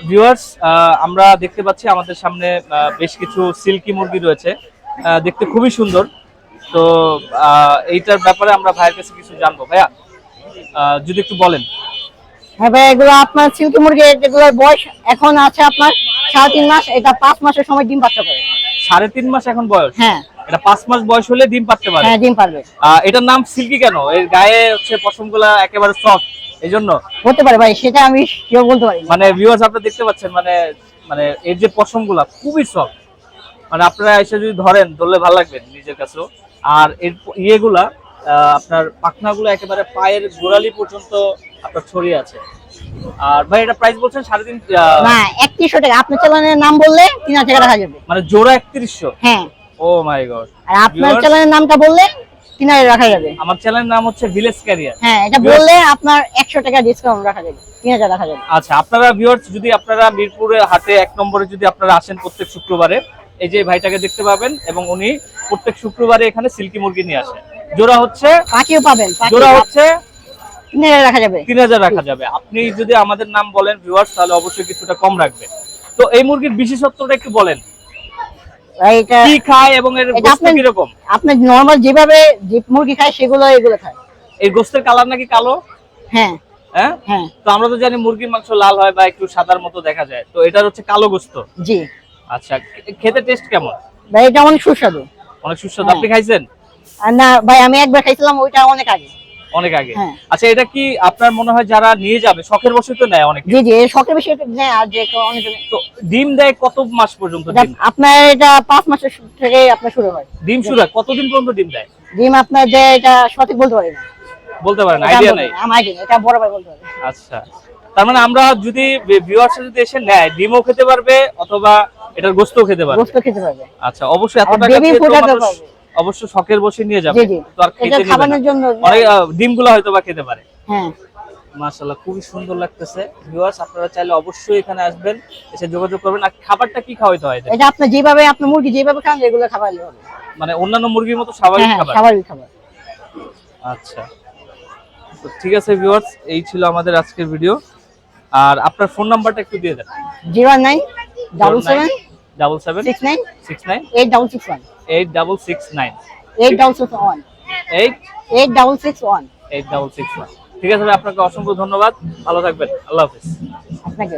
Viewers, আমরা দেখতে পাচ্ছি আমাদের সামনে বেশ কিছু সিল্কি মুরগি রয়েছে, দেখতে খুবই সুন্দর। তো এইটার ব্যাপারে আমরা ভাইয়ের কাছে কিছু জানবো। ভাইয়া যদি একটু বলেন। হ্যাঁ ভাই, এগুলো আপনার সিল্কি মুরগি, এগুলোর বয়স এখন আছে আপনার 3.5 মাস। এটা 5 মাসের সময় ডিম বাচ্চা করে। 3.5 মাস এখন বয়স? হ্যাঁ। এটা 5 মাস বয়স হলে ডিম পারতে পারে? হ্যাঁ, ডিম পারবে। এটার নাম সিল্কি কেন? এর গায়ে হচ্ছে পশমগুলা একেবারে সফট, এইজন্য হতে পারে ভাই, সেটা আমি কেউ বলতে পারি না। মানে ভিউয়ার্স আপনারা দেখতে পাচ্ছেন, মানে মানে এর যে পশমগুলা খুবই সফট, মানে আপনারা এসে যদি ধরলে ভালো লাগবে নিজের কাছেও। আর এর ইয়েগুলা আপনার পাখনাগুলো একেবারে পায়ের গোড়ালি পর্যন্ত আপনার ছড়িয়ে আছে। আর ভাই এটা প্রাইস বলছেন 3.5? না, 3100 টাকা। আপনার চ্যানেলের নাম বললে 3000 টাকা রাখা যাবে। মানে জোড়া 3100? হ্যাঁ। ও মাই গড। আর আপনার চ্যানেলের নামটা বললে 3000 রাখা যাবে। আমার চ্যানেলের নাম হচ্ছে ভিলেজ ক্যারিয়ার। হ্যাঁ, এটা বললে আপনার 100 টাকা ডিসকাউন্ট রাখা যাবে, 3000 রাখা যাবে। আচ্ছা, আপনারা ভিউয়ার্স যদি আপনারা মিরপুরে হাটে 1 নম্বরে যদি আপনারা আসেন প্রত্যেক শুক্রবারে, এই যে ভাইটাকে দেখতে পাবেন, এবং উনি প্রত্যেক শুক্রবারে এখানে সিল্কি মুরগি নিয়ে আসে। জোড়া হচ্ছে পাখিও পাবেন, জোড়া হচ্ছে 3000 রাখা যাবে। 3000 রাখা যাবে। আপনি যদি আমাদের নাম বলেন ভিউয়ার্স, তাহলে অবশ্যই কিছুটা কম রাখবে। তো এই মুরগির বিশেষত্বটা একটু বলেন, এটা কি খায় এবং এর গোশত কি রকম? আপনি নরমাল যেভাবে যে মুরগি খায় সেগুলো এগুলো খায়। এই গোশতের কালার নাকি কালো? হ্যাঁ হ্যাঁ হ্যাঁ। তো আমরা তো জানি মুরগির মাংস লাল হয় বা একটু সাদার মতো দেখা যায়, তো এটা হচ্ছে কালো গোশত। জি। আচ্ছা, খেতে টেস্ট কেমন? ভাই এটা অনেক সুস্বাদু। অনেক সুস্বাদু। আপনি খাইছেন? না ভাই, আমি একবার খাইছিলাম, ওইটা অনেক আগে। অনেক আগে? আচ্ছা, এটা কি আপনার মনে হয় যারা নিয়ে যাবে শখের বশে তো নেয় অনেকে? জি জি, শখের বেশি নেয়। আর যে অনেক তো ডিম দেয় কত মাস পর্যন্ত? ডিম আপনার এটা 5 মাসের থেকে আপনার শুরু হয় ডিম শুরু হয়। কতদিন পর্যন্ত ডিম দেয়? ডিম আপনার যে এটা সঠিক বলতে পারি না। বলতে পারেন, আইডিয়া নাই? আমার আইডিয়া, এটা বড় ভাই বলতে পারে। আচ্ছা, তার মানে আমরা যদি ভিউয়ার্স যদি এসে নেয়, ডিমও খেতে পারবে অথবা এটার গোশতও খেতে পারবে? গোশত খেতে পারবে। আচ্ছা, অবশ্যই এত টাকা দিয়ে তো মানুষ অবশ্য শখের বসে নিয়ে যাবে, তো আর খেতে নেবে খাবারের জন্য অনেক ডিমগুলো হয়তো বা খেতে পারে। হ্যাঁ। মাশাআল্লাহ, খুবই সুন্দর লাগতেছে। ভিউয়ার্স আপনারা চাইলে অবশ্যই এখানে আসবেন, এসে যোগাযোগ করবেন। আর খাবারটা কি খাওয়াইতে হয়? এটা আপনি যেভাবে আপনার মুরগি যেভাবে খান এগুলো খাওয়াইলে হবে, মানে অন্যান্য মুরগির মতো স্বাভাবিক খাবার? স্বাভাবিক খাবার। আচ্ছা, তো ঠিক আছে ভিউয়ার্স, এই ছিল আমাদের আজকের ভিডিও। আর আপনার ফোন নাম্বারটা একটু দিয়ে দেন। 0977769 8661 8661। ঠিক আছে ভাই, আপনাকে অসংখ্য ধন্যবাদ। ভালো থাকবেন। আল্লাহ হাফেজ। আপনাকে।